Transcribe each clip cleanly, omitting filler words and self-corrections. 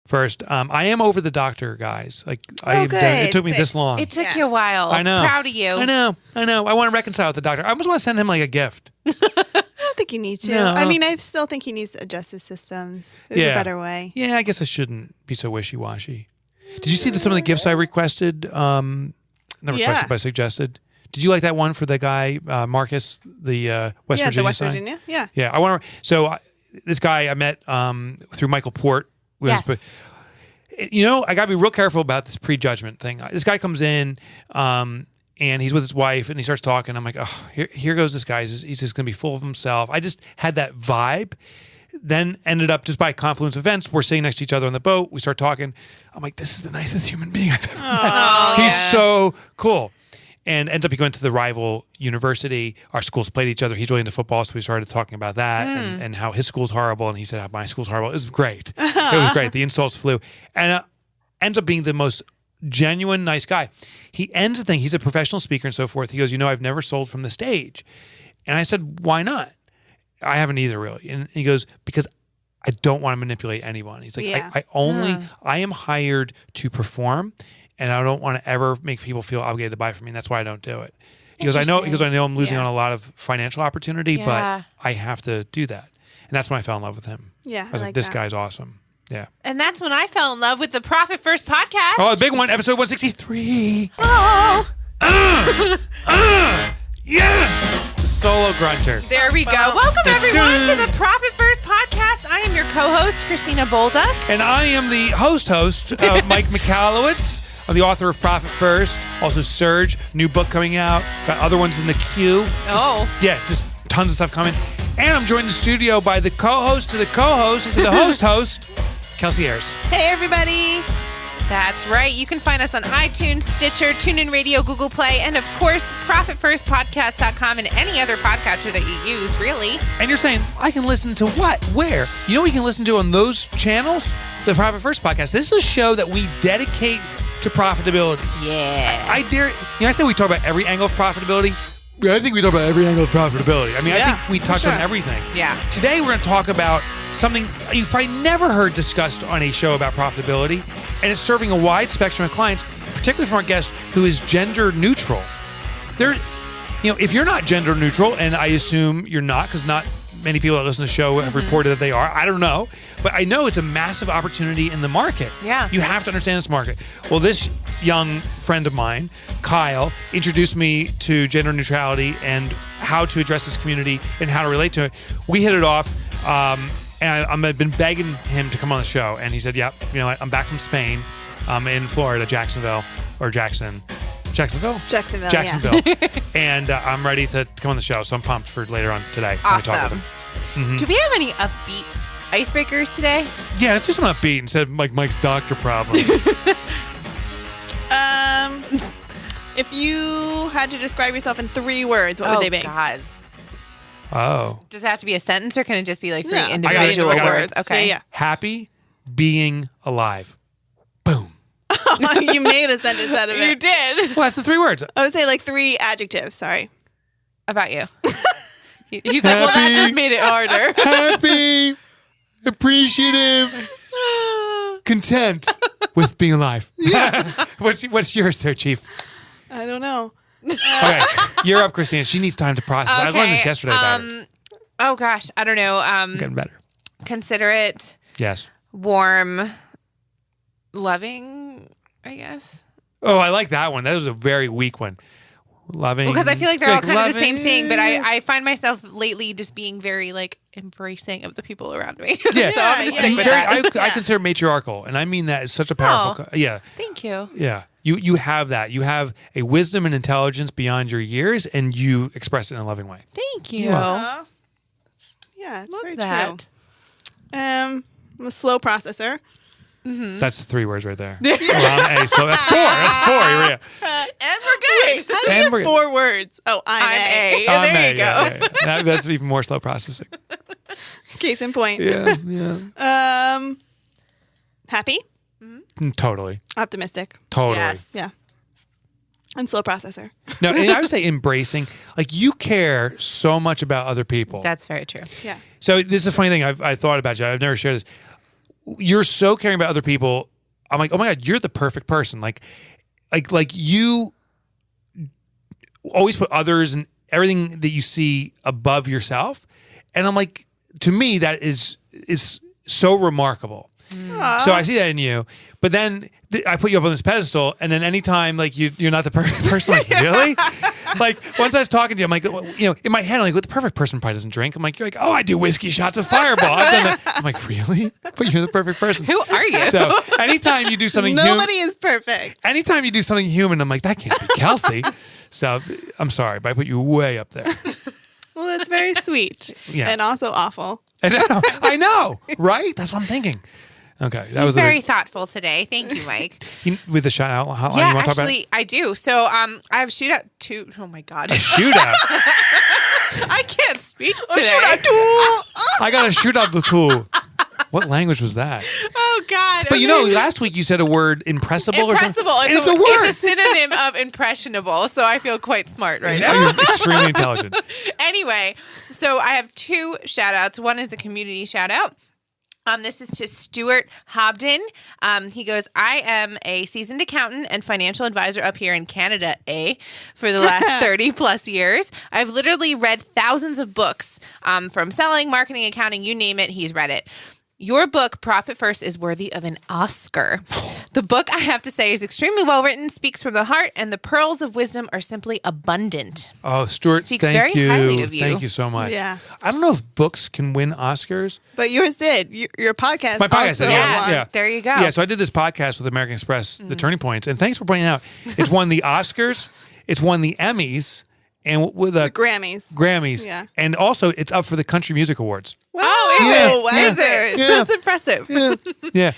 first. I am over the doctor, guys. Like, good. It took me this long. It took you a while. I know. Proud of you. I know. I want to reconcile with the doctor. I almost want to send him like a gift. I don't think you need to. No. I mean, I still think he needs to adjust his systems. There's a better way. Yeah, I guess I shouldn't be so wishy-washy. Did you see some of the gifts I requested? Not requested, but suggested. Did you like that one for the guy, Marcus, the West Virginia the West sign? Virginia, yeah. Yeah, I want to. So this guy I met through Michael Port. Yes. I got to be real careful about this prejudgment thing. This guy comes in and he's with his wife and he starts talking. I'm like, oh, here goes this guy. He's just going to be full of himself. I just had that vibe. Then ended up just by confluence of events. We're sitting next to each other on the boat. We start talking. I'm like, this is the nicest human being I've ever met. He's so cool. And ends up going to the rival university. Our schools played each other. He's really into football, so we started talking about that and how his school's horrible. And he said how my school's horrible. It was great. It was great. The insults flew. And ends up being the most genuine, nice guy. He ends the thing. He's a professional speaker and so forth. He goes, I've never sold from the stage. And I said, why not? I haven't either, really. And he goes, because I don't want to manipulate anyone. He's like, I am hired to perform. And I don't want to ever make people feel obligated to buy from me. And that's why I don't do it. He goes, I know I'm losing on a lot of financial opportunity, but I have to do that. And that's when I fell in love with him. Yeah, I was like, this guy's awesome. Yeah. And that's when I fell in love with the Profit First podcast. Oh, the big one, episode 163. Oh. Yes! Solo grunter. There we go. Welcome, everyone, to the Profit First podcast. I am your co-host, Christina Bolduc. And I am the host, Mike Michalowicz. I'm the author of Profit First. Also, Surge, new book coming out. Got other ones in the queue. Just tons of stuff coming. And I'm joined in the studio by the co-host to the co-host to the host, Kelsey Ayers. Hey, everybody. That's right. You can find us on iTunes, Stitcher, TuneIn Radio, Google Play, and of course, ProfitFirstPodcast.com and any other podcatcher that you use, really. And you're saying, I can listen to what? Where? You know what you can listen to on those channels? The Profit First Podcast. This is a show that we dedicate to profitability. Yeah. I dare, I say we talk about every angle of profitability. I think we talk about every angle of profitability. I mean, I think we touch on everything. Yeah. Today, we're going to talk about something you've probably never heard discussed on a show about profitability, and it's serving a wide spectrum of clients, particularly from our guest who is gender neutral. If you're not gender neutral, and I assume you're not, because not many people that listen to the show have reported that they are. I don't know. But I know it's a massive opportunity in the market. Yeah. You have to understand this market. Well, this young friend of mine, Kyle, introduced me to gender neutrality and how to address this community and how to relate to it. We hit it off, and I've been begging him to come on the show. And he said, yep, you know what? I'm back from Spain. I'm in Florida, Jacksonville. And I'm ready to come on the show. So I'm pumped for later on today. Awesome. When we talk with him. Do we have any upbeat icebreakers today? Yeah, let's do some upbeat instead of like Mike's doctor problems. If you had to describe yourself in 3 words, what would they be? God. Oh. Does it have to be a sentence or can it just be like 3 Yeah. individual words? Okay. Yeah. Happy being alive. Boom. You made a sentence out of it. You did. Well, that's the 3 words. I would say like 3 adjectives. Sorry. About you. He's like, well, that just made it harder. Happy, appreciative, content with being alive. Yeah. What's yours there, Chief? I don't know. Okay, you're up, Christina. She needs time to process. I learned this yesterday about her. Oh, gosh. I don't know. Getting better. Considerate. Yes. Warm. Loving, I guess. Oh, I like that one. That was a very weak one. Loving. Because I feel like they're all kind loving, of the same thing, but I find myself lately just being very like embracing of the people around me. Yeah. So I'm going to stick with that. I consider matriarchal, and I mean that as such a powerful. Yeah. Thank you. Yeah. You have that. You have a wisdom and intelligence beyond your years, and you express it in a loving way. Thank you. Yeah, it's Love very that. true. I'm a slow processor. Mm-hmm. That's 3 words right there. So that's 4. That's 4. Here we go. And we're good. Wait, how do you have 4 words? Oh, I'm A. There you go. Yeah. That's even more slow processing. Case in point. Yeah. Happy? Totally. Optimistic. Totally. Yes. Yeah. And slow processor. No, and I would say embracing. Like, you care so much about other people. That's very true. Yeah. So this is a funny thing I thought about you. I've never shared this. you're so caring about other people. I'm like, oh my God, you're the perfect person. Like you always put others and everything that you see above yourself. And I'm like, to me, that is so remarkable. So I see that in you, but then I put you up on this pedestal, and then anytime like you're not the perfect person, like really, like once I was talking to you, I'm like, in my head, I'm like, well, the perfect person probably doesn't drink. I'm like, you're like, oh, I do whiskey shots of Fireball. I've done that. I'm like, really? But you're the perfect person. Who are you? So anytime you do something, Nobody is perfect. Anytime you do something human, I'm like, that can't be Kelsey. So I'm sorry, but I put you way up there. Well, that's very sweet. Yeah. And also awful. I know, right? That's what I'm thinking. Okay, that He's was very thoughtful today. Thank you, Mike. With the shout out hotline. Yeah, you want to talk about actually, it? I do. So, I have shootout two. Oh my God, A shootout. I can't speak today. I got a shootout the tool. What language was that? Oh God! But last week you said a word impressible or something. Impressible. And it's a word. It's a synonym of impressionable. So I feel quite smart right now. You're extremely intelligent. Anyway, so I have two shout outs. One is a community shout out. This is to Stuart Hobden. He goes, I am a seasoned accountant and financial advisor up here in Canada, for the last 30 plus years. I've literally read thousands of books from selling, marketing, accounting, you name it, he's read it. Your book, Profit First, is worthy of an Oscar. The book, I have to say, is extremely well written, speaks from the heart, and the pearls of wisdom are simply abundant. Oh, Stuart, Speaks thank very you. highly of you. Thank you so much. Yeah. I don't know if books can win Oscars. But yours did. Your podcast. My podcast also did, won. yeah. There you go. Yeah, so I did this podcast with American Express, The Turning Points, and thanks for pointing out. It's won the Oscars, it's won the Emmys, and with the Grammys. Yeah. And also, it's up for the Country Music Awards. Wow. Is Wowzers. it? Yeah. That's impressive. Yeah.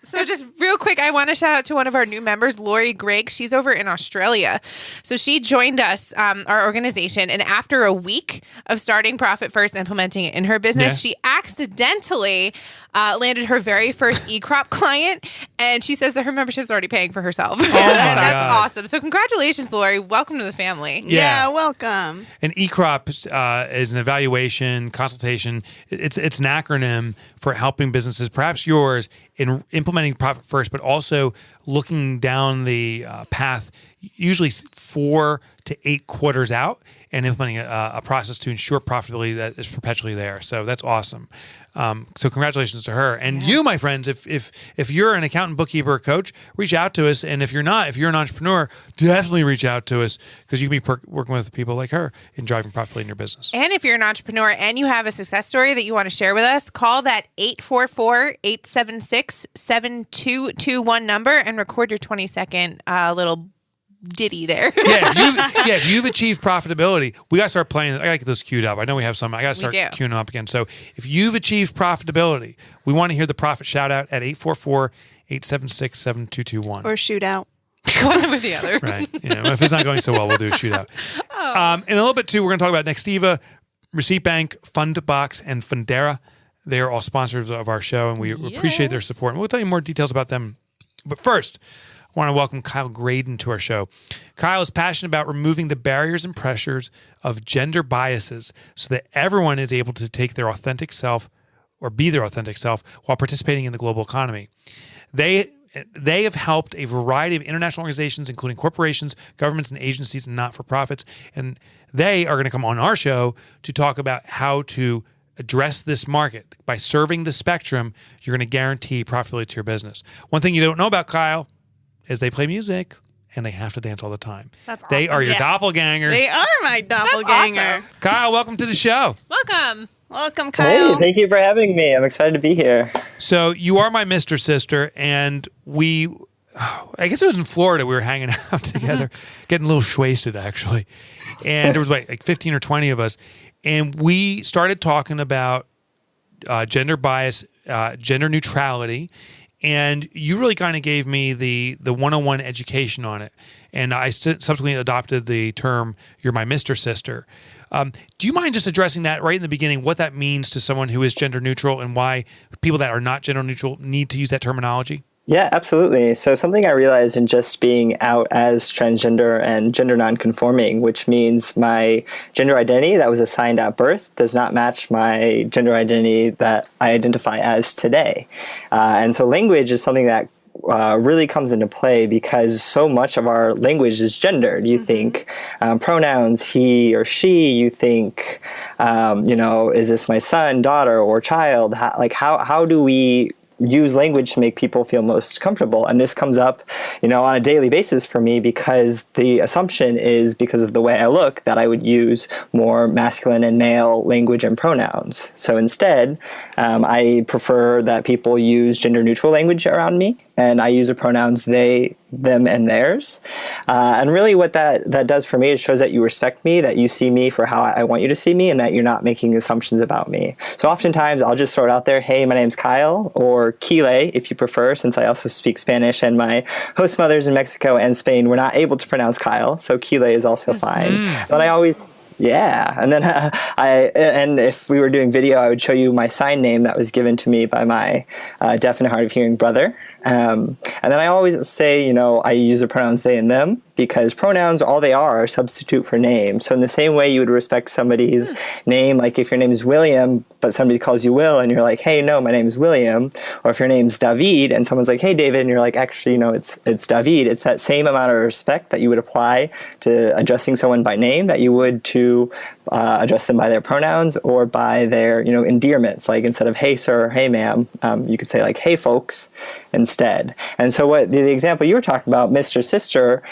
So just real quick, I want to shout out to one of our new members, Lori Gregg. She's over in Australia. So she joined us, our organization, and after a week of starting Profit First, implementing it in her business, she accidentally landed her very first e-crop client, and she says that her membership's already paying for herself. That's awesome. So congratulations, Lori. Welcome to the family. Yeah, welcome. An e-crop is an evaluation, consultation. It's an acronym for helping businesses, perhaps yours, in implementing Profit First, but also looking down the path, usually 4 to 8 quarters out, and implementing a process to ensure profitability that is perpetually there. So that's awesome. So congratulations to her. And you, my friends, if you're an accountant, bookkeeper, or coach, reach out to us. And if you're not, if you're an entrepreneur, definitely reach out to us, because you can be working with people like her in driving profitability in your business. And if you're an entrepreneur and you have a success story that you want to share with us, call that 844-876-7221 number and record your 20-second little ditty there. If you've achieved profitability, we got to start playing. I got to get those queued up. I know we have some. I got to start queuing them up again. So if you've achieved profitability, we want to hear the profit shout out at 844-876-7221. Or shootout. One with the other. Right. If it's not going so well, we'll do a shootout. In a little bit too, we're going to talk about Nextiva, Receipt Bank, Fundbox, and Fundera. They are all sponsors of our show, and we appreciate their support. And we'll tell you more details about them. But first, I want to welcome Kyle Graydon to our show. Kyle is passionate about removing the barriers and pressures of gender biases so that everyone is able to take their authentic self or be their authentic self while participating in the global economy. They have helped a variety of international organizations, including corporations, governments, and agencies, and not-for-profits. And they are going to come on our show to talk about how to address this market. By serving the spectrum, you're going to guarantee profitability to your business. One thing you don't know about Kyle is they play music and they have to dance all the time. That's awesome. They are your doppelganger. They are my doppelganger. That's awesome. Kyle, welcome to the show. Welcome. Welcome, Kyle. Hey, thank you for having me. I'm excited to be here. So you are my Mr. Sister, and I guess it was in Florida, we were hanging out together, getting a little wasted actually. And there was like 15 or 20 of us. And we started talking about gender bias, gender neutrality, and you really kind of gave me the 101 education on it. And I subsequently adopted the term, you're my Mr. Sister. Do you mind just addressing that right in the beginning, what that means to someone who is gender neutral and why people that are not gender neutral need to use that terminology? Yeah, absolutely. So something I realized in just being out as transgender and gender nonconforming, which means my gender identity that was assigned at birth does not match my gender identity that I identify as today. And so language is something that really comes into play because so much of our language is gendered. You think pronouns, he or she, you think, is this my son, daughter, or child? How do we use language to make people feel most comfortable? And this comes up, on a daily basis for me because the assumption is because of the way I look that I would use more masculine and male language and pronouns. So instead, I prefer that people use gender neutral language around me, and I use the pronouns they, them, and theirs. And really what that does for me is shows that you respect me, that you see me for how I want you to see me, and that you're not making assumptions about me. So oftentimes I'll just throw it out there, hey, my name's Kyle, or Kile, if you prefer, since I also speak Spanish, and my host mothers in Mexico and Spain were not able to pronounce Kyle, so Kile is also fine. But I always... Yeah, and then and if we were doing video, I would show you my sign name that was given to me by my deaf and hard of hearing brother. And then I always say, I use the pronouns they and them because pronouns, all they are a substitute for name. So in the same way you would respect somebody's name, like if your name is William, but somebody calls you Will, and you're like, hey, no, my name is William. Or if your name's David, and someone's like, hey, David, and you're like, actually, it's David. It's that same amount of respect that you would apply to addressing someone by name that you would to address them by their pronouns or by their, endearments. Like instead of hey, sir, hey, ma'am, you could say like, hey, folks, instead. And so what the example you were talking about, Mr. Sister,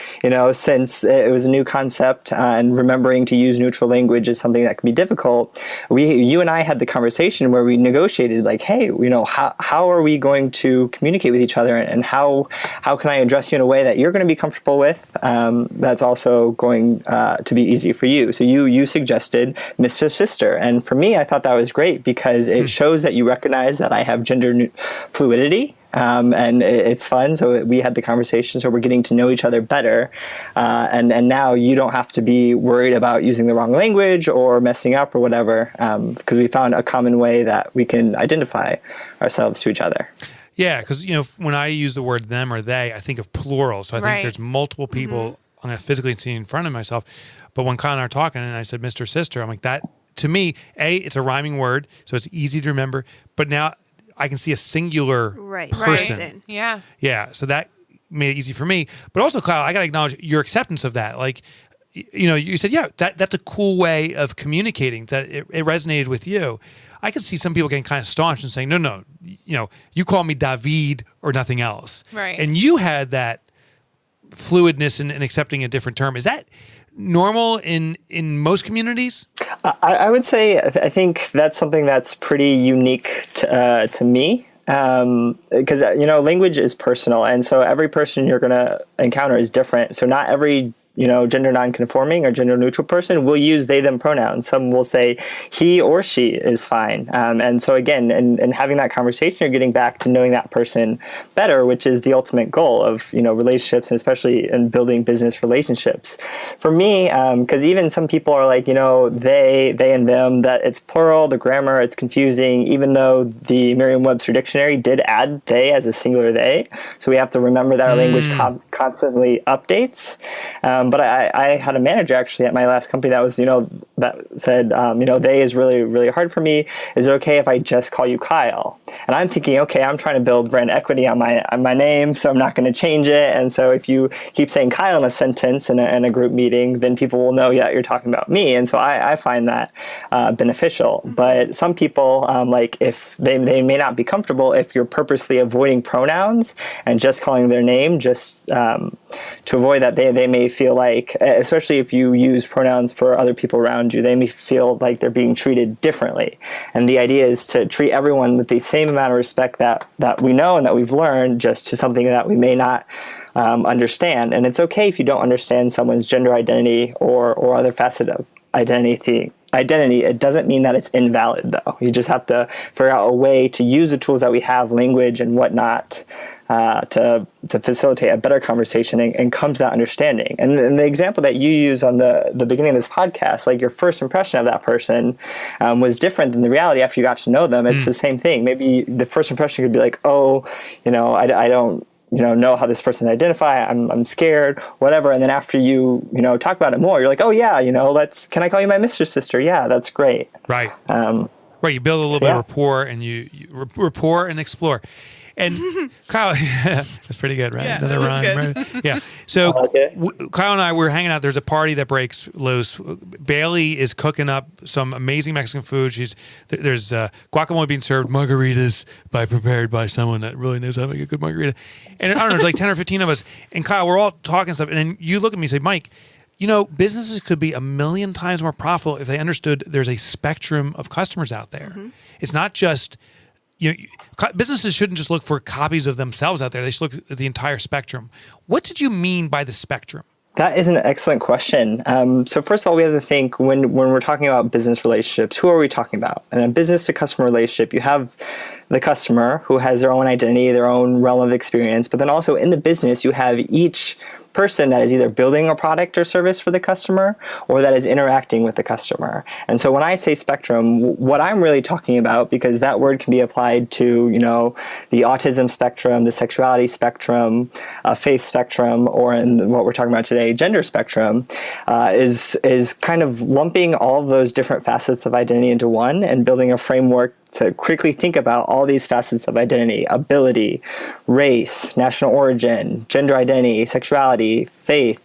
since it was a new concept and remembering to use neutral language is something that can be difficult, you and I had the conversation where we negotiated like, hey, how are we going to communicate with each other, and how can I address you in a way that you're going to be comfortable with, that's also going to be easy for you. So you suggested Mr. Sister, and for me, I thought that was great because it shows that you recognize that I have gender fluidity. And it's fun. So we had the conversation, so we're getting to know each other better. And now you don't have to be worried about using the wrong language or messing up or whatever, because we found a common way that we can identify ourselves to each other. Yeah, because, when I use the word them or they, I think of plural. So I think there's multiple people I'm physically seeing in front of myself. But when Kyle and I are talking and I said, Mr. Sister, I'm like, that, to me, it's a rhyming word, so it's easy to remember. But now I can see a singular person. Yeah. Yeah. So that made it easy for me. But also, Kyle, I got to acknowledge your acceptance of that. Like, you said, yeah, that's a cool way of communicating, that it resonated with you. I could see some people getting kind of staunch and saying, no, you call me David or nothing else. Right. And you had that fluidness in accepting a different term. Is that normal in most communities? I would say I think that's something that's pretty unique to me. Because, language is personal. And so every person you're going to encounter is different. So not every gender nonconforming or gender neutral person will use they, them pronouns. Some will say he or she is fine. And so again, and having that conversation, you're getting back to knowing that person better, which is the ultimate goal of, relationships, and especially in building business relationships. For me, because even some people are like, they and them, that it's plural, the grammar, it's confusing, even though the Merriam-Webster dictionary did add they as a singular they. So we have to remember that our language constantly updates. But I had a manager actually at my last company that was, that said, they is really, really hard for me. Is it okay if I just call you Kyle? And I'm thinking, okay, I'm trying to build brand equity on my name, so I'm not going to change it. And so if you keep saying Kyle in a sentence in a group meeting, then people will know, yeah, you're talking about me. And so I find that beneficial. But some people, like if they may not be comfortable if you're purposely avoiding pronouns and just calling their name, just to avoid that, they may feel like, especially if you use pronouns for other people around you, they may feel like they're being treated differently. And the idea is to treat everyone with the same amount of respect that we know and that we've learned, just to something that we may not understand. And it's okay if you don't understand someone's gender identity or other facet of identity identity, it doesn't mean that it's invalid, though. You just have to figure out a way to use the tools that we have, language and whatnot, to facilitate a better conversation and come to that understanding. And the example that you use on the beginning of this podcast, like your first impression of that person was different than the reality after you got to know them. It's the same thing. Maybe the first impression could be like, oh, I don't know how this person identify. I'm scared, whatever. And then after you talk about it more, you're like, oh yeah, can I call you my Mr. Sister? Yeah, that's great. Right. Right. You build a little bit of rapport, and you rapport and explore. And Kyle, that's pretty good, right? Yeah, Another rhyme, right? Yeah. So Kyle and I were hanging out. There's a party that breaks loose. Bailey is cooking up some amazing Mexican food. There's guacamole being served, margaritas prepared by someone that really knows how to make a good margarita. And I don't know, there's like 10 or 15 of us. And Kyle, we're all talking stuff. And then you look at me and say, Mike, businesses could be 1,000,000 times more profitable if they understood there's a spectrum of customers out there. Mm-hmm. It's not just businesses shouldn't just look for copies of themselves out there. They should look at the entire spectrum. What did you mean by the spectrum? That is an excellent question. So first of all, we have to think when we're talking about business relationships, who are we talking about? In a business to customer relationship, you have the customer who has their own identity, their own realm of experience, but then also in the business, you have each person that is either building a product or service for the customer or that is interacting with the customer. And so when I say spectrum, what I'm really talking about, because that word can be applied to, the autism spectrum, the sexuality spectrum, faith spectrum, or in what we're talking about today, gender spectrum, is kind of lumping all of those different facets of identity into one and building a framework to quickly think about all these facets of identity: ability, race, national origin, gender identity, sexuality, faith,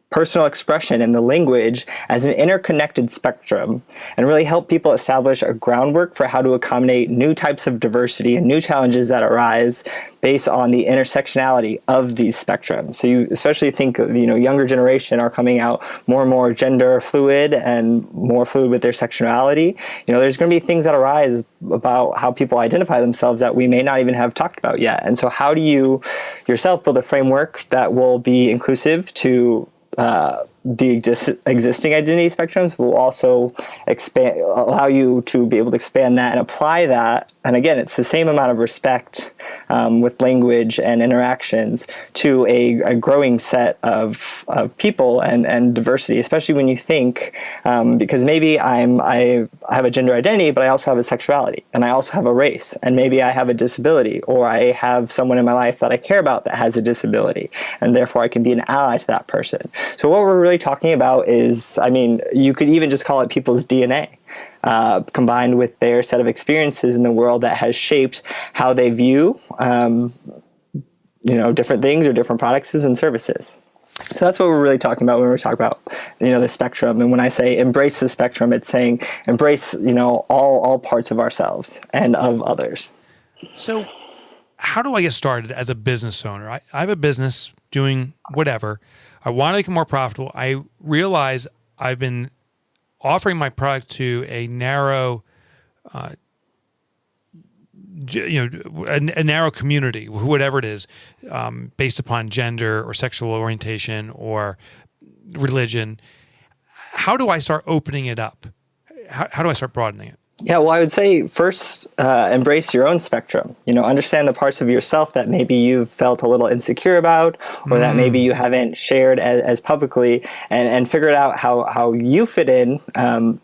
personal expression, and the language as an interconnected spectrum, and really help people establish a groundwork for how to accommodate new types of diversity and new challenges that arise based on the intersectionality of these spectrums. So you especially think, younger generation are coming out more and more gender fluid and more fluid with their sexuality. There's going to be things that arise about how people identify themselves that we may not even have talked about yet. And so how do you yourself build a framework that will be inclusive to the existing identity spectrums, will also allow you to be able to expand that and apply that. And again, it's the same amount of respect with language and interactions to a growing set of people and diversity, especially when you think, because maybe I have a gender identity, but I also have a sexuality, and I also have a race, and maybe I have a disability, or I have someone in my life that I care about that has a disability, and therefore I can be an ally to that person. So what we're really talking about is, you could even just call it people's DNA, combined with their set of experiences in the world that has shaped how they view, different things or different products and services. So that's what we're really talking about when we're talking about, the spectrum. And when I say embrace the spectrum, it's saying embrace, all parts of ourselves and of others. So how do I get started as a business owner? I have a business doing whatever. I want to make it more profitable. I realize I've been offering my product to a narrow, a narrow community, whatever it is, based upon gender or sexual orientation or religion. How do I start opening it up? How do I start broadening it? Yeah, well, I would say first, embrace your own spectrum. Understand the parts of yourself that maybe you've felt a little insecure about, or that maybe you haven't shared as publicly, and figure out how you fit in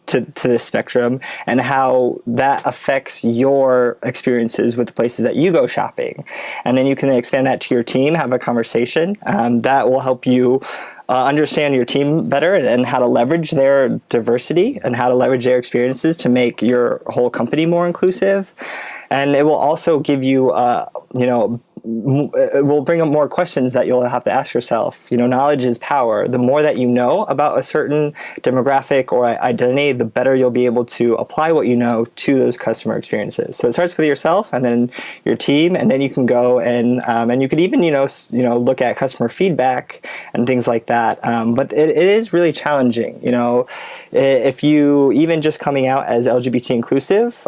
to this spectrum and how that affects your experiences with the places that you go shopping. And then you can expand that to your team, have a conversation. That will help you understand your team better and how to leverage their diversity and how to leverage their experiences to make your whole company more inclusive. And it will also give you, it will bring up more questions that you'll have to ask yourself. Knowledge is power. The more that you know about a certain demographic or identity, the better you'll be able to apply what you know to those customer experiences. So it starts with yourself and then your team, and then you can go and you could even, look at customer feedback and things like that. But it is really challenging. If you even just coming out as LGBT inclusive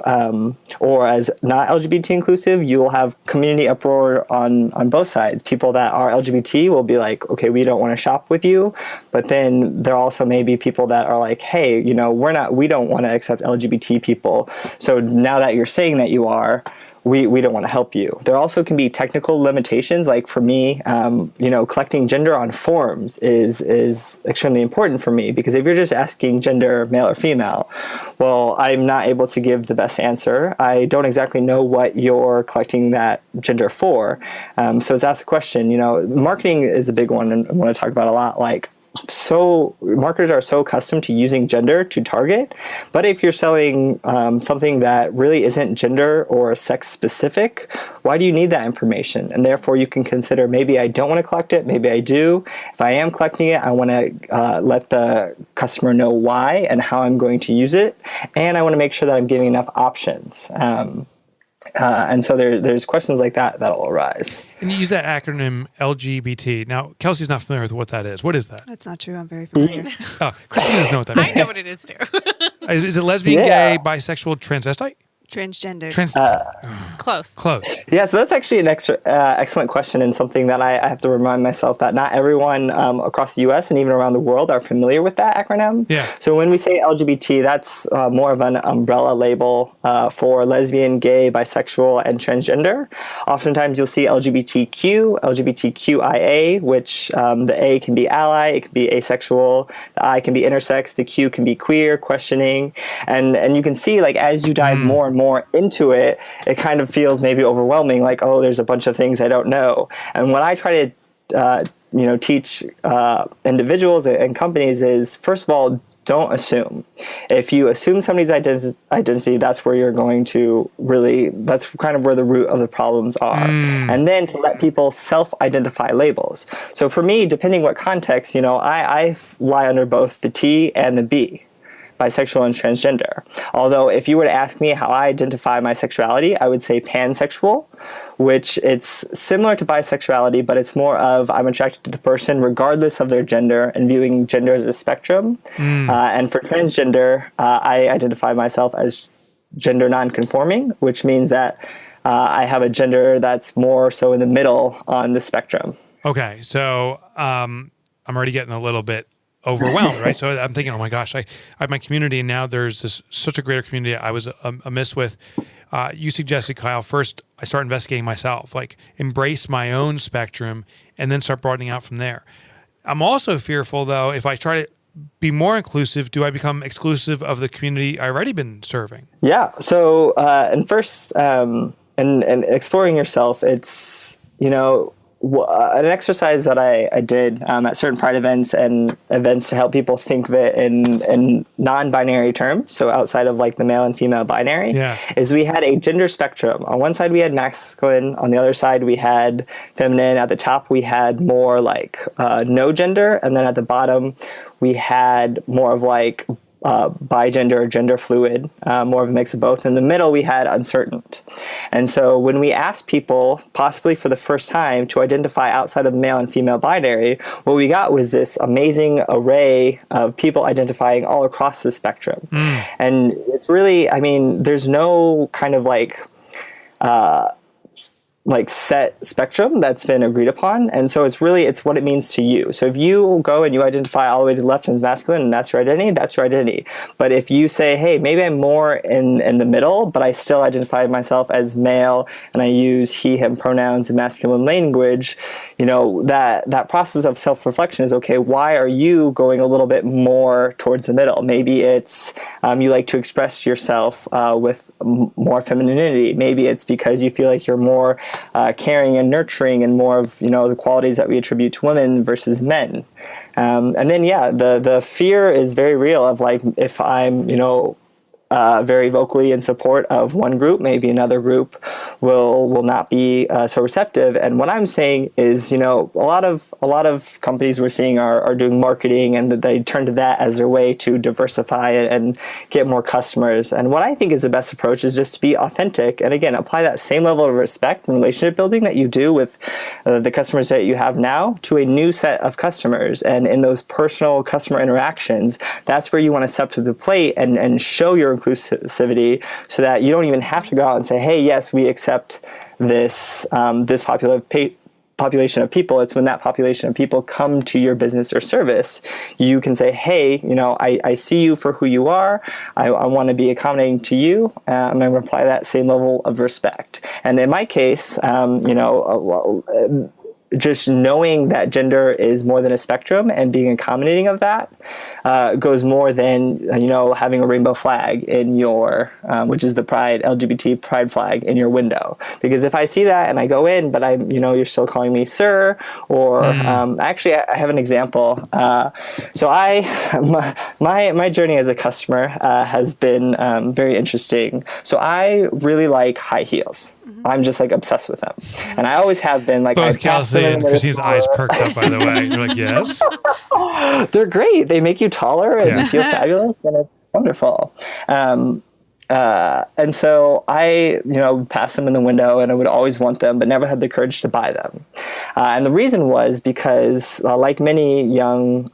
or as not LGBT inclusive, you'll have community uproar gender on both sides. People that are LGBT will be like, okay, we don't want to shop with you. But then there also may be people that are like, hey, we don't want to accept LGBT people. So now that you're saying that you are, we don't want to help you. There also can be technical limitations. Like for me, collecting gender on forms is extremely important for me, because if you're just asking gender male or female, well, I'm not able to give the best answer. I don't exactly know what you're collecting that gender for. So it's asked the question, marketing is a big one, and I want to talk about a lot. Like, so marketers are so accustomed to using gender to target, but if you're selling something that really isn't gender or sex specific, why do you need that information? And therefore you can consider, maybe I don't want to collect it, maybe I do. If I am collecting it, I want to let the customer know why and how I'm going to use it, and I want to make sure that I'm giving enough options. And so there's questions like that'll arise. And you use that acronym LGBT. Now, Kelsey's not familiar with what that is. What is that? That's not true. I'm very familiar. Oh, Christine doesn't know what that means. I know what it is too. Is it lesbian, gay, bisexual, transvestite? Transgender. Close. Yeah, so that's actually an excellent question, and something that I have to remind myself that not everyone across the U.S. and even around the world are familiar with that acronym. Yeah. So when we say LGBT, that's more of an umbrella label for lesbian, gay, bisexual, and transgender. Oftentimes you'll see LGBTQ, LGBTQIA, which the A can be ally, it can be asexual, the I can be intersex, the Q can be queer, questioning, and you can see, like, as you dive more and more into it, it kind of feels maybe overwhelming, like, oh, there's a bunch of things I don't know. And what I try to teach individuals and companies is, first of all, don't assume. If you assume somebody's identity, that's where you're going to that's kind of where the root of the problems are. And then to let people self-identify labels. So for me, depending what context, I lie under both the T and the B, bisexual and transgender. Although if you were to ask me how I identify my sexuality, I would say pansexual, which it's similar to bisexuality, but it's more of I'm attracted to the person regardless of their gender and viewing gender as a spectrum. And for transgender, I identify myself as gender non-conforming, which means that I have a gender that's more so in the middle on the spectrum. Okay, so I'm already getting a little bit overwhelmed, right? So I'm thinking, oh my gosh, I have my community, and now there's such a greater community I was amiss with. You suggested, Kyle, first I start investigating myself, like embrace my own spectrum, and then start broadening out from there. I'm also fearful, though, if I try to be more inclusive, do I become exclusive of the community I've already been serving? Yeah. So, and first, and exploring yourself, it's, an exercise that I did at certain Pride events and events to help people think of it in non-binary terms, so outside of like the male and female binary, is we had a gender spectrum. On one side we had masculine, on the other side we had feminine, at the top we had more like no gender, and then at the bottom we had more of like bigender or gender fluid, more of a mix of both. In the middle, we had uncertain. And so when we asked people, possibly for the first time, to identify outside of the male and female binary, what we got was this amazing array of people identifying all across the spectrum. And it's really, there's no kind of like set spectrum that's been agreed upon. And so it's what it means to you. So if you go and you identify all the way to the left as masculine and that's your identity, that's your identity. But if you say, hey, maybe I'm more in the middle, but I still identify myself as male and I use he, him pronouns and masculine language, that process of self-reflection is, okay, why are you going a little bit more towards the middle? Maybe it's you like to express yourself with more femininity. Maybe it's because you feel like you're more caring and nurturing and more of the qualities that we attribute to women versus men. And then the fear is very real of like, if I'm very vocally in support of one group, maybe another group will not be so receptive. And what I'm saying is, a lot of companies we're seeing are doing marketing, and they turn to that as their way to diversify and get more customers. And what I think is the best approach is just to be authentic, and again, apply that same level of respect and relationship building that you do with the customers that you have now to a new set of customers. And in those personal customer interactions, that's where you want to step to the plate and show your inclusivity, so that you don't even have to go out and say, hey, yes, we accept this population of people. It's when that population of people come to your business or service, you can say, hey, I see you for who you are. I want to be accommodating to you. I'm going to apply that same level of respect. And in my case, just knowing that gender is more than a spectrum and being accommodating of that goes more than, having a rainbow flag in your, which is the LGBT pride flag in your window. Because if I see that and I go in, but you're still calling me sir, or actually I have an example. So my journey as a customer has been very interesting. So I really like high heels. I'm just obsessed with them, and I always have been. Both Kelsey and Christine's eyes perked up. By the way, you're like, yes, they're great. They make you taller and you feel fabulous, and it's wonderful. And so I, passed them in the window, and I would always want them, but never had the courage to buy them. And the reason was because, like many young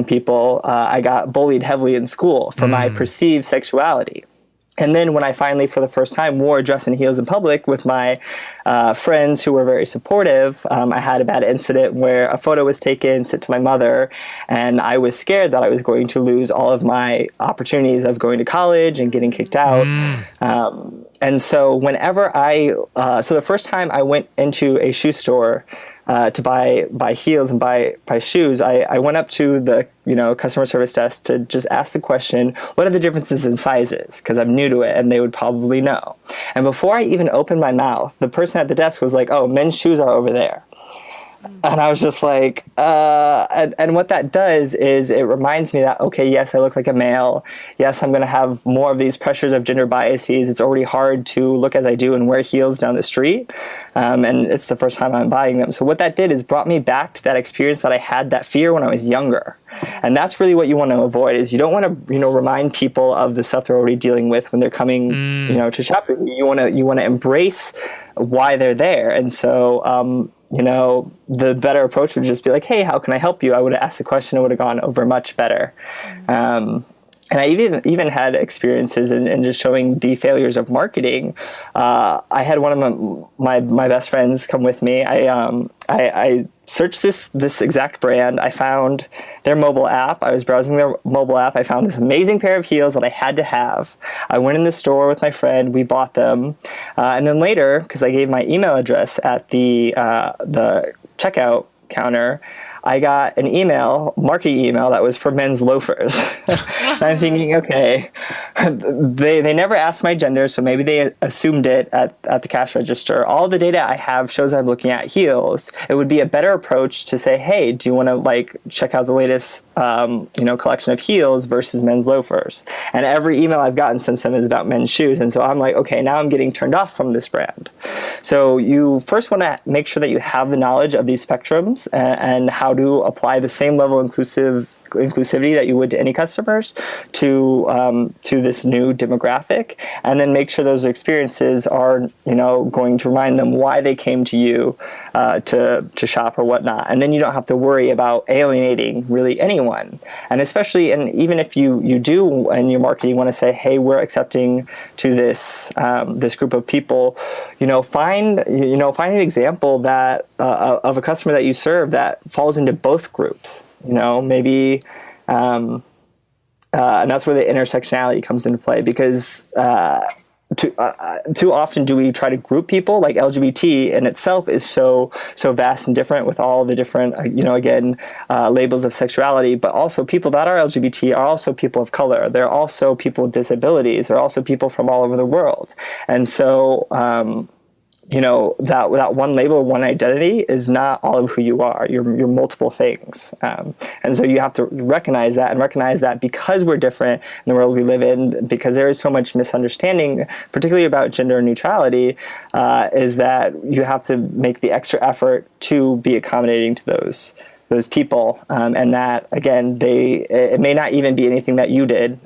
people, I got bullied heavily in school for my perceived sexuality. And then when I finally, for the first time, wore a dress and heels in public with my friends who were very supportive, I had a bad incident where a photo was taken, sent to my mother, and I was scared that I was going to lose all of my opportunities of going to college and getting kicked out. And so whenever so the first time I went into a shoe store to buy heels and buy shoes, I went up to the customer service desk to just ask the question, what are the differences in sizes? Because I'm new to it, and they would probably know. And before I even opened my mouth, the person at the desk was like, oh, men's shoes are over there. And I was just like, and what that does is it reminds me that, okay, yes, I look like a male. Yes, I'm going to have more of these pressures of gender biases. It's already hard to look as I do and wear heels down the street. And it's the first time I'm buying them. So what that did is brought me back to that experience that I had, that fear when I was younger. And that's really what you want to avoid, is you don't want to, remind people of the stuff they're already dealing with when they're coming, to shop with you. You want to embrace why they're there. And so, the better approach would just be like, hey, how can I help you? I would have asked the question, it would have gone over much better. And I even had experiences in just showing the failures of marketing. I had one of my best friends come with me. I searched this exact brand. I found their mobile app. I was browsing their mobile app. I found this amazing pair of heels that I had to have. I went in the store with my friend. We bought them. And then later, because I gave my email address at the checkout counter, I got an marketing email that was for men's loafers. And I'm thinking, okay, they never asked my gender, so maybe they assumed it at the cash register. All the data I have shows I'm looking at heels. It would be a better approach to say, hey, do you want to check out the latest collection of heels versus men's loafers? And every email I've gotten since then is about men's shoes. And so I'm like, okay, now I'm getting turned off from this brand. So you first want to make sure that you have the knowledge of these spectrums and how to apply the same level of inclusivity that you would to any customers to this new demographic, and then make sure those experiences are going to remind them why they came to you to shop or whatnot, and then you don't have to worry about alienating really anyone. And especially, and even if you do in your marketing want to say, hey, we're accepting to this group of people, find an example that of a customer that you serve that falls into both groups. Maybe, and that's where the intersectionality comes into play, because too often do we try to group people. Like LGBT in itself is so vast and different, with all the different labels of sexuality, but also people that are LGBT are also people of color. They're also people with disabilities. They're also people from all over the world. And so that one label, one identity is not all of who you are. You're multiple things. And so you have to recognize that because we're different in the world we live in, because there is so much misunderstanding, particularly about gender neutrality, is that you have to make the extra effort to be accommodating to those people, and that again, it may not even be anything that you did,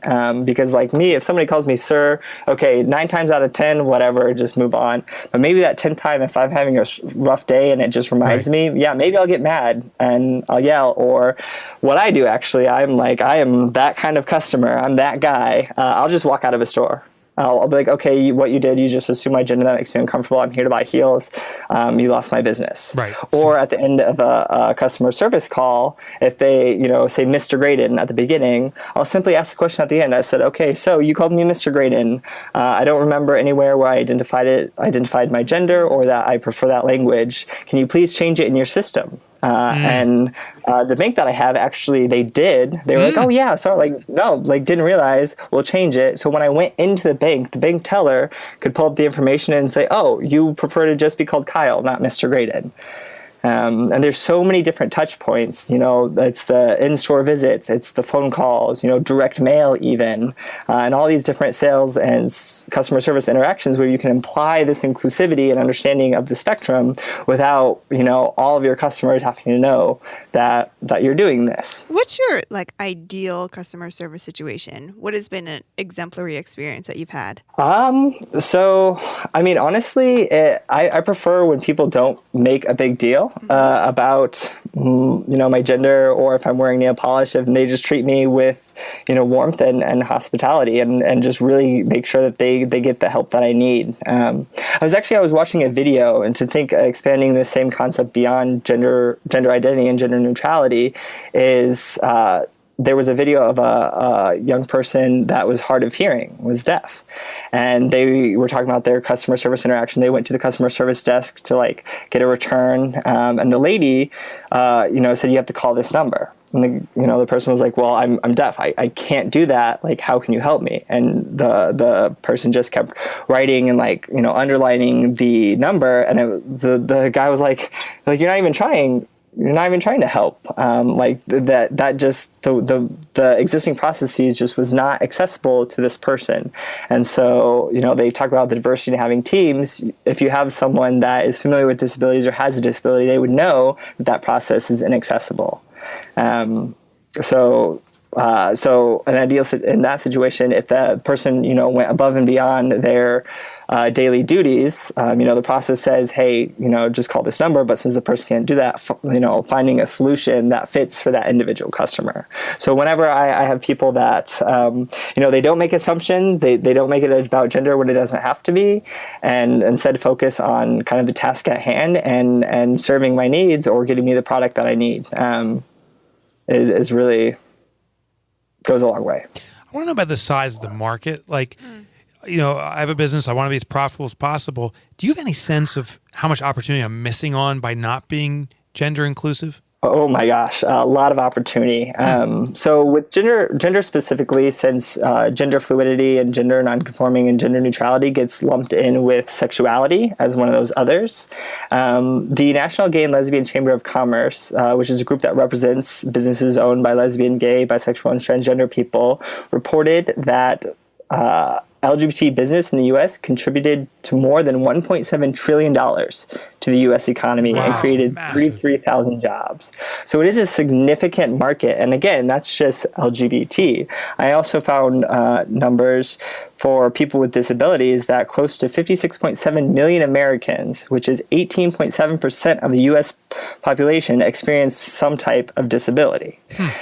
because like me, if somebody calls me sir, okay, 9 times out of 10, whatever, just move on. But maybe that 10th time, if I'm having a rough day and it just reminds me, yeah, maybe I'll get mad and I'll yell. Or what I do actually, I am that kind of customer. I'm that guy. I'll just walk out of a store. I'll be like, okay, what you did, you just assume my gender, that makes me uncomfortable. I'm here to buy heels. You lost my business. Right. Or at the end of a customer service call, if they, say Mr. Graydon at the beginning, I'll simply ask the question at the end. I said, okay, so you called me Mr. Graydon. I don't remember anywhere where I identified my gender or that I prefer that language. Can you please change it in your system? And the bank that I have, actually, they were like, oh yeah, sorry, didn't realize, we'll change it. So when I went into the bank teller could pull up the information and say, oh, you prefer to just be called Kyle, not Mr. Graydon. And there's so many different touch points, it's the in-store visits, it's the phone calls, direct mail even, and all these different sales and customer service interactions where you can imply this inclusivity and understanding of the spectrum without, all of your customers having to know that you're doing this. What's your ideal customer service situation? What has been an exemplary experience that you've had? So, honestly, I prefer when people don't make a big deal about, my gender, or if I'm wearing nail polish, if they just treat me with, warmth and hospitality and just really make sure that they get the help that I need. I was watching a video, and to think expanding this same concept beyond gender identity and gender neutrality is, there was a video of a young person that was hard of hearing, was deaf. And they were talking about their customer service interaction. They went to the customer service desk to get a return. And the lady, said, you have to call this number. And the person was like, well, I'm deaf. I can't do that. How can you help me? And the person just kept writing and underlining the number. And the guy was like, you're not even trying. You're not even trying to help. That just the existing processes just was not accessible to this person. And so, they talk about the diversity in having teams. If you have someone that is familiar with disabilities or has a disability, they would know that process is inaccessible. So an ideal in that situation, if that person, went above and beyond their daily duties, the process says, hey, just call this number. But since the person can't do that, finding a solution that fits for that individual customer. So whenever I have people that, they don't make assumption, they don't make it about gender when it doesn't have to be, and instead focus on kind of the task at hand and serving my needs or getting me the product that I need, is really goes a long way. I want to know about the size of the market. I have a business. I want to be as profitable as possible. Do you have any sense of how much opportunity I'm missing on by not being gender inclusive? Oh my gosh, a lot of opportunity. So with gender specifically, since gender fluidity and gender nonconforming and gender neutrality gets lumped in with sexuality as one of those others, the National Gay and Lesbian Chamber of Commerce, which is a group that represents businesses owned by lesbian, gay, bisexual, and transgender people, reported that LGBT business in the U.S. contributed to more than $1.7 trillion to the U.S. economy and created 33,000 jobs. So it is a significant market. And again, that's just LGBT. I also found numbers for people with disabilities that close to 56.7 million Americans, which is 18.7% of the U.S. population, experience some type of disability.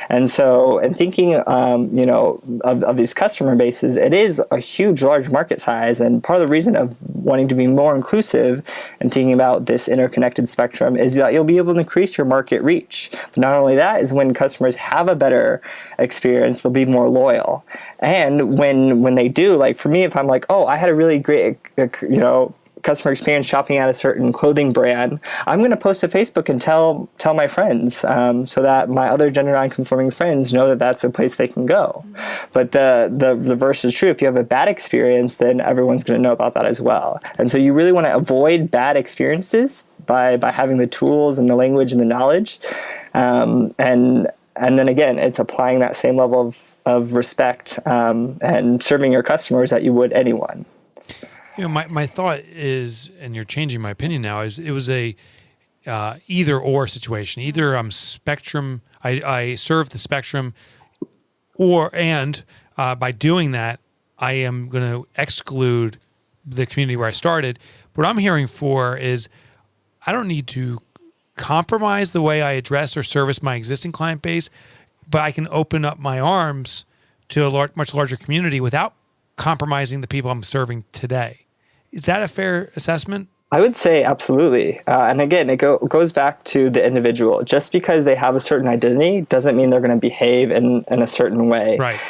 And so, in thinking, of these customer bases, it is a huge, large market size. And part of the reason of wanting to be more inclusive and thinking about this interconnected spectrum is that you'll be able to increase your market reach. But not only that, is when customers have a better experience, they'll be more loyal. And when they do, for me, if I'm like, oh, I had a really great, customer experience shopping at a certain clothing brand, I'm going to post to Facebook and tell my friends, so that my other gender nonconforming friends know that that's a place they can go. But the reverse is true. If you have a bad experience, then everyone's going to know about that as well. And so you really want to avoid bad experiences by having the tools and the language and the knowledge. And then again, it's applying that same level of respect and serving your customers that you would anyone. My thought is, and you're changing my opinion now, is it was a either or situation. Either I'm spectrum, I serve the spectrum, and by doing that, I am going to exclude the community where I started. What I'm hearing for is I don't need to compromise the way I address or service my existing client base, but I can open up my arms to a much larger community without compromising the people I'm serving today. Is that a fair assessment? I would say absolutely. And again, it goes back to the individual. Just because they have a certain identity doesn't mean they're going to behave in a certain way. Right.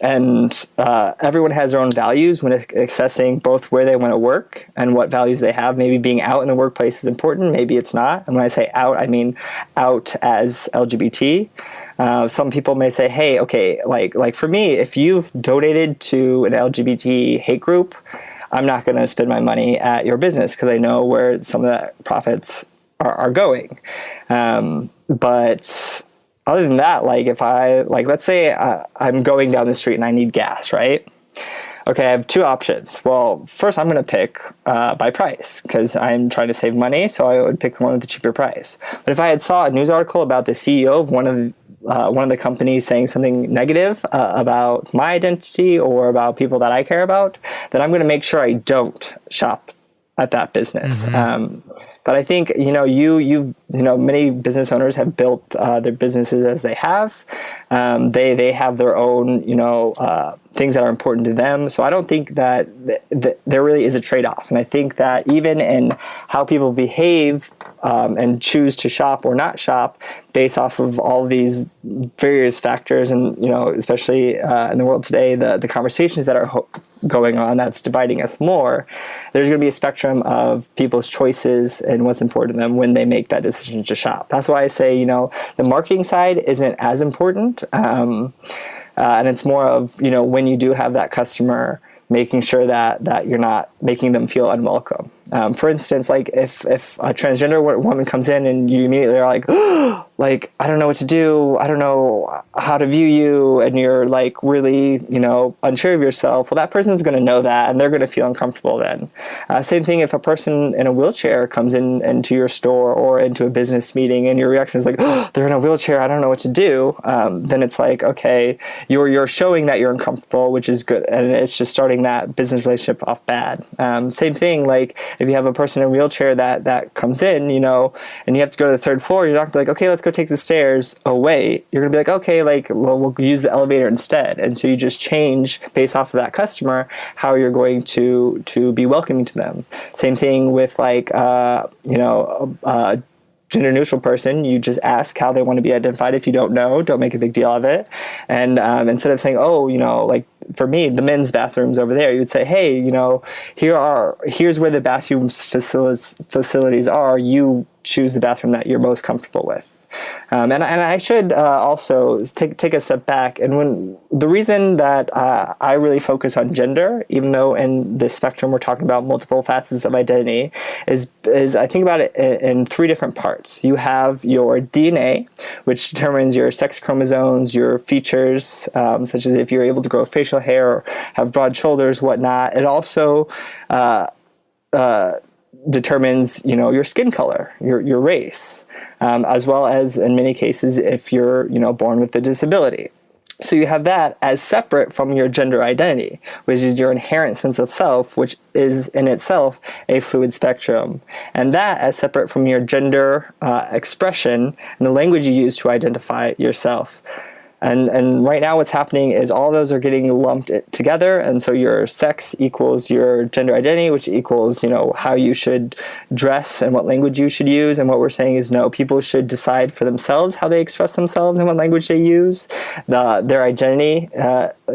And everyone has their own values when assessing both where they want to work and what values they have. Maybe being out in the workplace is important. Maybe it's not. And when I say out, I mean out as LGBT. Some people may say, hey, okay, like for me, if you've donated to an LGBT hate group, I'm not going to spend my money at your business because I know where some of the profits are going. But other than that, like if let's say I'm going down the street and I need gas, right? Okay, I have two options. Well, first I'm going to pick by price because I'm trying to save money, so I would pick the one with the cheaper price. But if I had saw a news article about the CEO of one of the companies saying something negative about my identity or about people that I care about, then I'm going to make sure I don't shop at that business. But I think, many business owners have built their businesses as they have. They have their own, things that are important to them. So I don't think that there really is a trade-off. And I think that even in how people behave and choose to shop or not shop based off of all of these various factors, and, especially in the world today, the conversations that are going on that's dividing us more, there's going to be a spectrum of people's choices and what's important to them when they make that decision to shop. That's why I say, the marketing side isn't as important. And it's more of, when you do have that customer, making sure that you're not making them feel unwelcome. For instance, like if a transgender woman comes in and you immediately are like, oh, like, I don't know what to do. I don't know how to view you. And you're like really, unsure of yourself. Well, that person's going to know that and they're going to feel uncomfortable then. Same thing if a person in a wheelchair comes into your store or into a business meeting and your reaction is like, oh, they're in a wheelchair. I don't know what to do. Then it's like, okay, you're showing that you're uncomfortable, which is good. And it's just starting that business relationship off bad. Same thing, like if you have a person in a wheelchair that comes in, and you have to go to the third floor, you're not going to be like, okay, let's go take the stairs. Oh, wait. You're going to be like, okay, we'll use the elevator instead. And so you just change based off of that customer how you're going to be welcoming to them. Same thing with gender neutral person, you just ask how they want to be identified. If you don't know, don't make a big deal of it. And instead of saying, oh, like for me, the men's bathrooms over there, you would say, hey, here's where the bathroom facilities are. You choose the bathroom that you're most comfortable with. And I should also take a step back. And the reason that I really focus on gender, even though in the spectrum we're talking about multiple facets of identity, is I think about it in three different parts. You have your DNA, which determines your sex chromosomes, your features, such as if you're able to grow facial hair or have broad shoulders, whatnot. It also determines, your skin color, your race, as well as in many cases if you're, born with a disability. So you have that as separate from your gender identity, which is your inherent sense of self, which is in itself a fluid spectrum. And that as separate from your gender expression and the language you use to identify yourself. And right now what's happening is all those are getting lumped together. And so your sex equals your gender identity, which equals, how you should dress and what language you should use. And what we're saying is no, people should decide for themselves how they express themselves and what language they use. Their identity,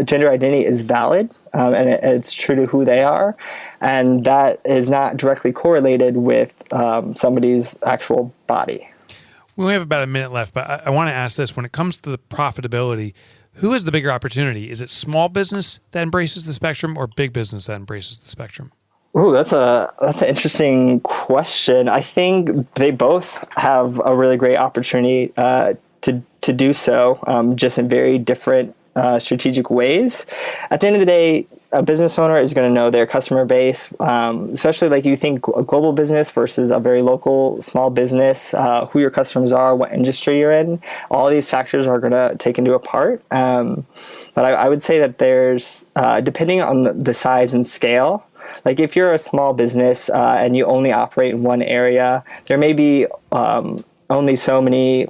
gender identity is valid. And it's true to who they are. And that is not directly correlated with somebody's actual body. We only have about a minute left, but I want to ask this. When it comes to the profitability, who has the bigger opportunity? Is it small business that embraces the spectrum or big business that embraces the spectrum? Ooh, that's an interesting question. I think they both have a really great opportunity to do so, just in very different strategic ways. At the end of the day, a business owner is going to know their customer base, especially like you think a global business versus a very local small business, who your customers are, what industry you're in. All these factors are going to take into a part. But I would say that there's, depending on the size and scale, like if you're a small business and you only operate in one area, there may be only so many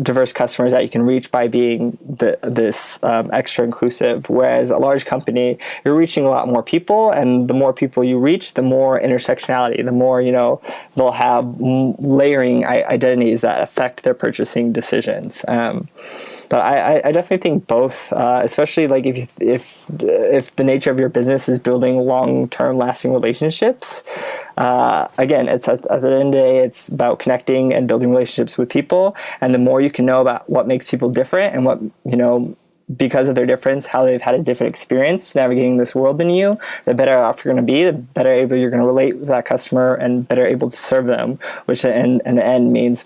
diverse customers that you can reach by being this extra inclusive. Whereas a large company, you're reaching a lot more people, and the more people you reach, the more intersectionality, the more, they'll have layering identities that affect their purchasing decisions. But I definitely think both, especially like if the nature of your business is building long-term lasting relationships. Again, it's at the end of the day, it's about connecting and building relationships with people. And the more you can know about what makes people different and what, because of their difference, how they've had a different experience navigating this world than you, the better off you're going to be, the better able you're going to relate with that customer and better able to serve them, which in the end means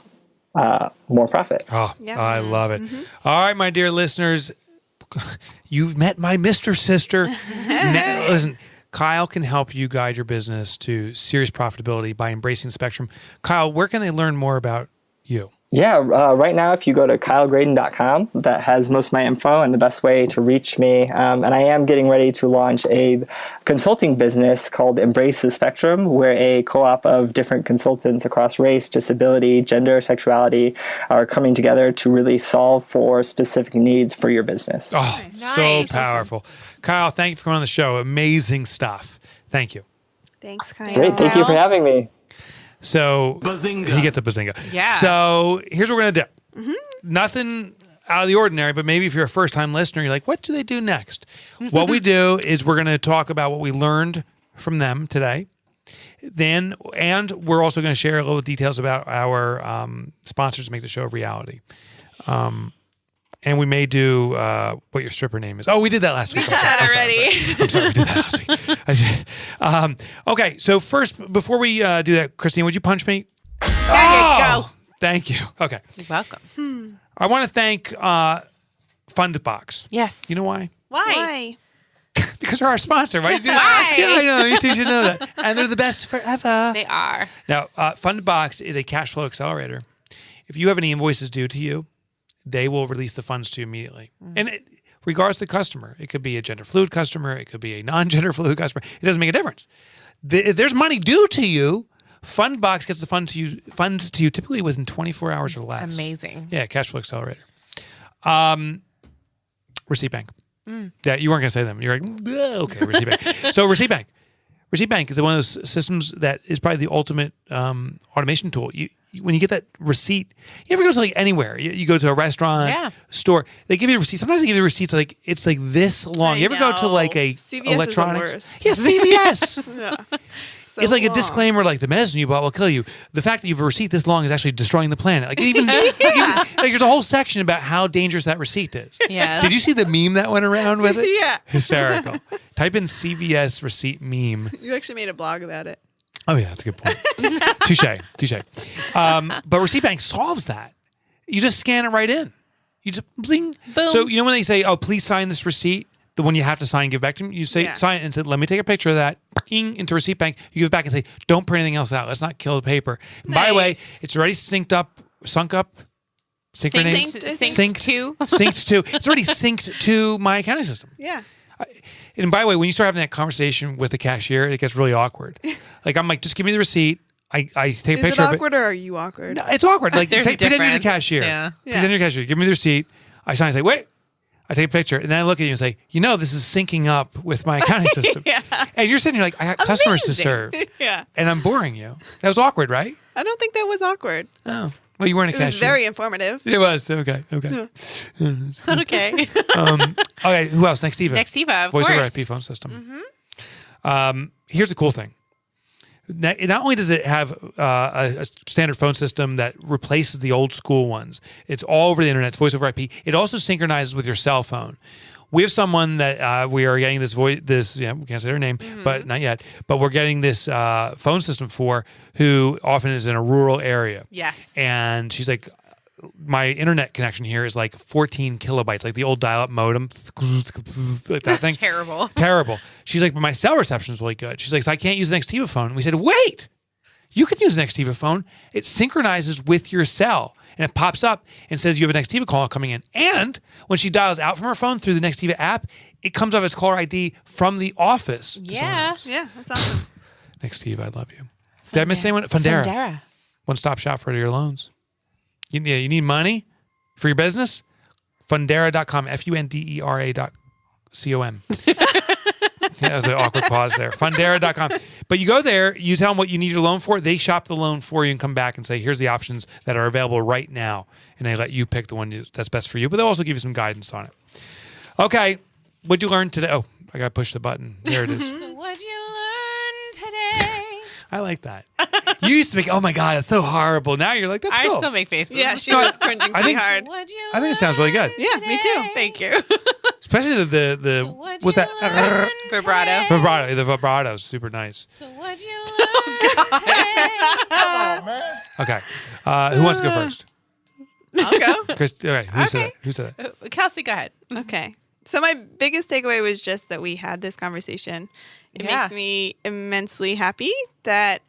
more profit. Oh, yeah. I love it. Mm-hmm. All right, my dear listeners, you've met my Mr. Sister. Now, listen, Kyle can help you guide your business to serious profitability by embracing the spectrum. Kyle, where can they learn more about you? Yeah, right now, if you go to kylegraydon.com, that has most of my info and the best way to reach me. And I am getting ready to launch a consulting business called Embrace the Spectrum, where a co-op of different consultants across race, disability, gender, sexuality are coming together to really solve for specific needs for your business. Oh, nice. So powerful. Kyle, thank you for coming on the show. Amazing stuff. Thank you. Thanks, Kyle. Great. Thank you for having me. So bazinga. He gets a bazinga. Yeah. So here's what we're going to do. Mm-hmm. Nothing out of the ordinary, but maybe if you're a first-time listener, you're like, what do they do next? What we do is we're going to talk about what we learned from them today. And we're also going to share a little details about our sponsors to make the show a reality. And we may do what your stripper name is. Oh, we did that last week. We did that already. I'm sorry, we did that last week. Okay, so first, before we do that, Christine, would you punch me? There you go. Thank you. Okay. You're welcome. I want to thank Fundbox. Yes. You know why? Why? Because they're our sponsor, right? Why? Yeah, I know. You two should know that. And they're the best forever. They are. Now, Fundbox is a cash flow accelerator. If you have any invoices due to you, they will release the funds to you immediately. And regardless of the customer, it could be a gender fluid customer, it could be a non-gender fluid customer. It doesn't make a difference. If there's money due to you, Fundbox gets the funds to you typically within 24 hours or less. Amazing. Yeah, cash flow accelerator. Receipt Bank. Yeah, you weren't going to say them. You're like, okay, Receipt Bank. So Receipt Bank. Receipt Bank is one of those systems that is probably the ultimate automation tool. When you get that receipt, you ever go to like anywhere? You go to a restaurant, store. They give you a receipt. Sometimes they give you receipts like it's like this long. You ever go to like a CVS electronics? Is the worst. Yeah, CVS. Yeah. So it's like long. a disclaimer, like the medicine you bought will kill you. The fact that you have a receipt this long is actually destroying the planet. Like even like there's a whole section about how dangerous that receipt is. Yeah. Did you see the meme that went around with it? Yeah. Hysterical. Type in CVS receipt meme. You actually made a blog about it. Oh yeah, that's a good point. Touche. But Receipt Bank solves that. You just scan it right in. You just bling. Boom. So you know when they say, "Oh, please sign this receipt," the one you have to sign, give back to them. You say, sign it and say, "Let me take a picture of that." Ding, into Receipt Bank. You give it back and say, "Don't print anything else out. Let's not kill the paper." And by the way, it's already synced to. It's already synced to my accounting system. Yeah. And by the way, when you start having that conversation with the cashier, it gets really awkward. Like I'm like, just give me the receipt. I take a picture of it. Is it awkward or are you awkward? No, it's awkward. Like There's a pretend you're the difference. cashier. Yeah. Pretend you're the cashier. Give me the receipt. I sign. I say, wait. I take a picture, and then I look at you and say, this is syncing up with my accounting system. And you're sitting here like, I got customers to serve. Yeah. And I'm boring you. That was awkward, right? I don't think that was awkward. Oh. Well, you weren't a It cashier. was very informative. It was. Okay. Okay. Okay. Who else? Next Eva. Next Eva, of Voice over course. IP phone system. Here's the cool thing. Not only does it have a standard phone system that replaces the old school ones, it's all over the internet, it's voice over IP. It also synchronizes with your cell phone. We have someone that we are getting we can't say their name, but not yet. But we're getting this phone system for who often is in a rural area. Yes. And she's like, my internet connection here is like 14 kilobytes, like the old dial-up modem, like that thing. Terrible. Terrible. She's like, but my cell reception is really good. She's like, so I can't use the Nextiva phone. And we said, wait, you can use the Nextiva phone. It synchronizes with your cell. And it pops up and says you have a Nextiva call coming in. And when she dials out from her phone through the Nextiva app, it comes up as caller ID from the office. Yeah. Yeah, that's awesome. Nextiva, I love you. Did I miss anyone? Fundera. One-stop shop for your loans. You need money for your business? Fundera.com. Fundera.com. Yeah, that was an awkward pause there. Fundera.com. But you go there, you tell them what you need your loan for. They shop the loan for you and come back and say, here's the options that are available right now. And they let you pick the one that's best for you. But they'll also give you some guidance on it. Okay. What'd you learn today? Oh, I got to push the button. There it is. So what'd you learn today? I like that. You used to make, oh my God, it's so horrible. Now you're like, that's cool. I still make faces. Yeah, she was cringing pretty hard. I think it sounds really good. Yeah, me too. Thank you. Especially the what's that? Vibrato. The vibrato is super nice. So what'd you learn? Okay. Who wants to go first? I'll go. Chris, okay. Who said that? Kelsey, go ahead. Okay. So my biggest takeaway was just that we had this conversation. It makes me immensely happy that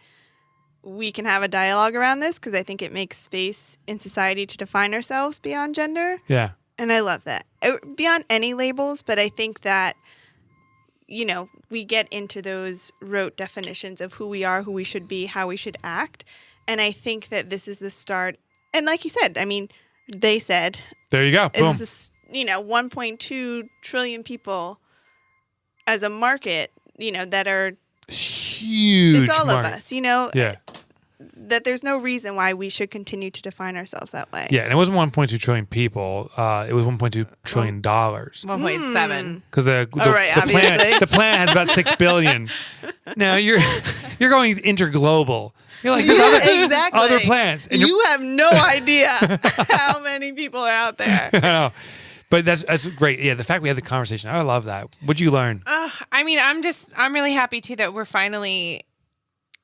we can have a dialogue around this because I think it makes space in society to define ourselves beyond gender. Yeah. And I love that. Beyond any labels, but I think that, we get into those rote definitions of who we are, who we should be, how we should act. And I think that this is the start. And like you said, they said. There you go. Boom. It's this, 1.2 trillion people as a market, that are huge. It's all market. of us, Yeah. That there's no reason why we should continue to define ourselves that way. Yeah, and it wasn't 1.2 trillion people. It was 1.2 trillion dollars. 1.7. Because the planet has about 6 billion. Now you're going interglobal. You're like exactly. other planets. And you have no idea how many people are out there. I know. But that's great. Yeah, the fact we had the conversation, I love that. What'd you learn? I'm really happy too that we're finally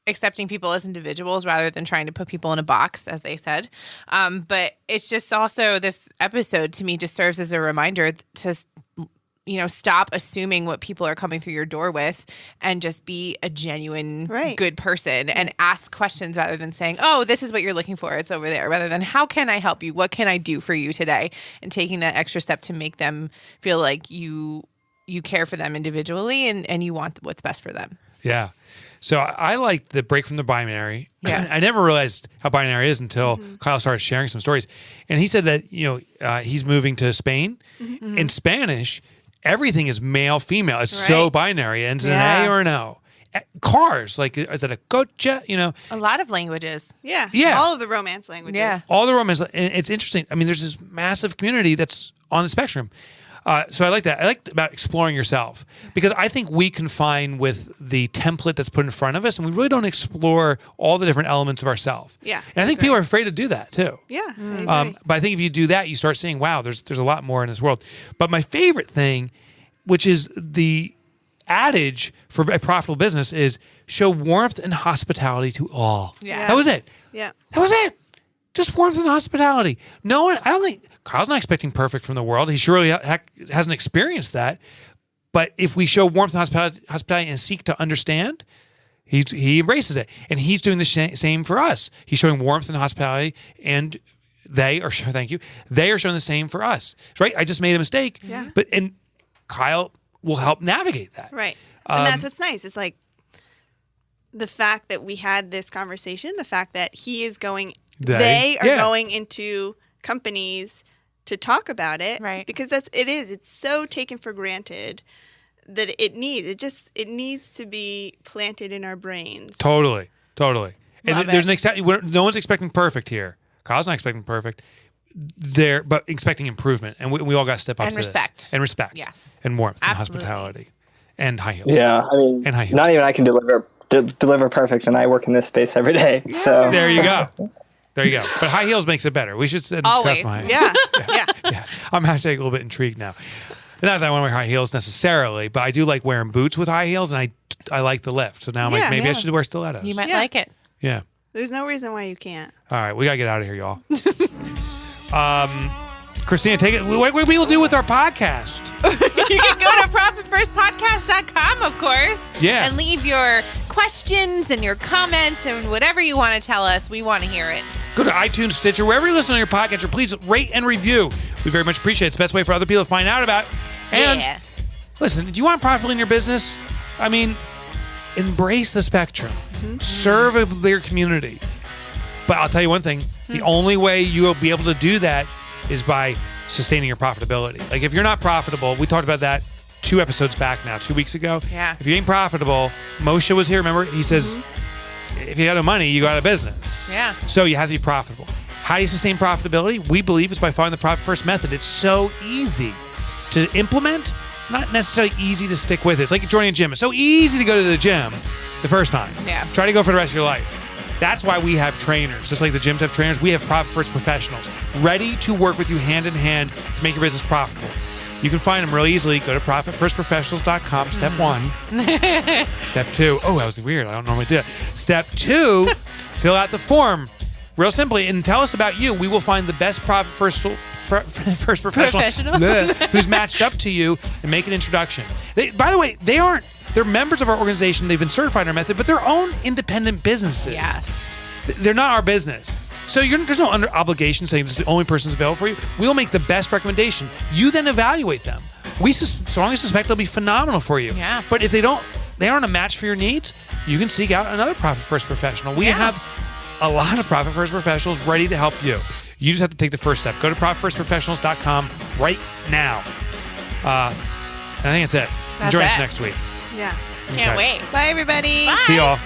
accepting people as individuals rather than trying to put people in a box, as they said. But it's just also, this episode to me just serves as a reminder to, stop assuming what people are coming through your door with and just be a genuine good person and ask questions rather than saying, oh, this is what you're looking for, it's over there, rather than how can I help you? What can I do for you today? And taking that extra step to make them feel like you care for them individually and you want what's best for them. Yeah. So I like the break from the binary. Yeah. I never realized how binary is until Kyle started sharing some stories. And he said that, he's moving to Spain. Mm-hmm. In Spanish, everything is male, female. It's so binary. It ends in an A or an O. Cars, like, is that a coche? A lot of languages. Yeah. All of the romance languages. Yeah. All the romance. And it's interesting. There's this massive community that's on the spectrum. So I like that. I like about exploring yourself because I think we confine with the template that's put in front of us and we really don't explore all the different elements of ourselves. Yeah. And I think people are afraid to do that too. Yeah. But I think if you do that, you start seeing, wow, there's a lot more in this world. But my favorite thing, which is the adage for a profitable business, is show warmth and hospitality to all. Yeah. That was it. Yeah. That was it. Just warmth and hospitality. No one, I don't think, Kyle's not expecting perfect from the world. He surely hasn't experienced that. But if we show warmth and hospitality and seek to understand, he embraces it. And he's doing the same for us. He's showing warmth and hospitality, and they are showing the same for us. Right? I just made a mistake. Yeah. And Kyle will help navigate that. Right. And that's what's nice. It's like the fact that we had this conversation, the fact that he is going... They are going into companies to talk about it, right? Because it's so taken for granted that it needs to be planted in our brains. Totally. And there's no one's expecting perfect here. Kyle's not expecting perfect. But expecting improvement, and we all got to step up to respect. This. And respect, yes, and warmth, absolutely. And hospitality, and high heels. Yeah, and high heels. Not even I can deliver perfect, and I work in this space every day. Yeah. So there you go. But high heels makes it better. We should always. My Yeah. I'm actually a little bit intrigued now. Not that I want to wear high heels necessarily, but I do like wearing boots with high heels, and I like the lift. So now I'm like, maybe I should wear stilettos. You might like it. Yeah. There's no reason why you can't. All right, we got to get out of here, y'all. Christina, take it. What do people do with our podcast? You can go to profitfirstpodcast.com, of course. Yeah. And leave your questions and your comments and whatever you want to tell us. We want to hear it. Go to iTunes, Stitcher, wherever you listen to your podcast, or please rate and review. We very much appreciate it. It's the best way for other people to find out about. And listen, do you want profit in your business? I mean, embrace the spectrum. Serve your community. But I'll tell you one thing. The only way you will be able to do that is by sustaining your profitability. Like if you're not profitable, we talked about that 2 episodes back now, 2 weeks ago. Yeah. If you ain't profitable, Moshe was here, remember? He says, if you got no money, you go out of business. Yeah. So you have to be profitable. How do you sustain profitability? We believe it's by following the Profit First method. It's so easy to implement. It's not necessarily easy to stick with it. It's like joining a gym. It's so easy to go to the gym the first time. Yeah. Try to go for the rest of your life. That's why we have trainers. Just like the gyms have trainers, we have Profit First professionals ready to work with you hand in hand to make your business profitable. You can find them really easily. Go to profitfirstprofessionals.com. Step 1. Step 2. Oh, that was weird. I don't normally do that. Step 2, fill out the form. Real simply, and tell us about you. We will find the best Profit First professional who's matched up to you and make an introduction. By the way, they're members of our organization. They've been certified in our method, but they're own independent businesses. Yes. They're not our business. So there's no obligation saying this is the only person who's available for you. We'll make the best recommendation. You then evaluate them. We strongly suspect they'll be phenomenal for you. Yeah. But if they aren't a match for your needs, you can seek out another Profit First professional. We have a lot of Profit First professionals ready to help you. You just have to take the first step. Go to profitfirstprofessionals.com right now. And I think that's it. That's Join us it. next week. Yeah. Can't wait. Bye, everybody. Bye. See y'all.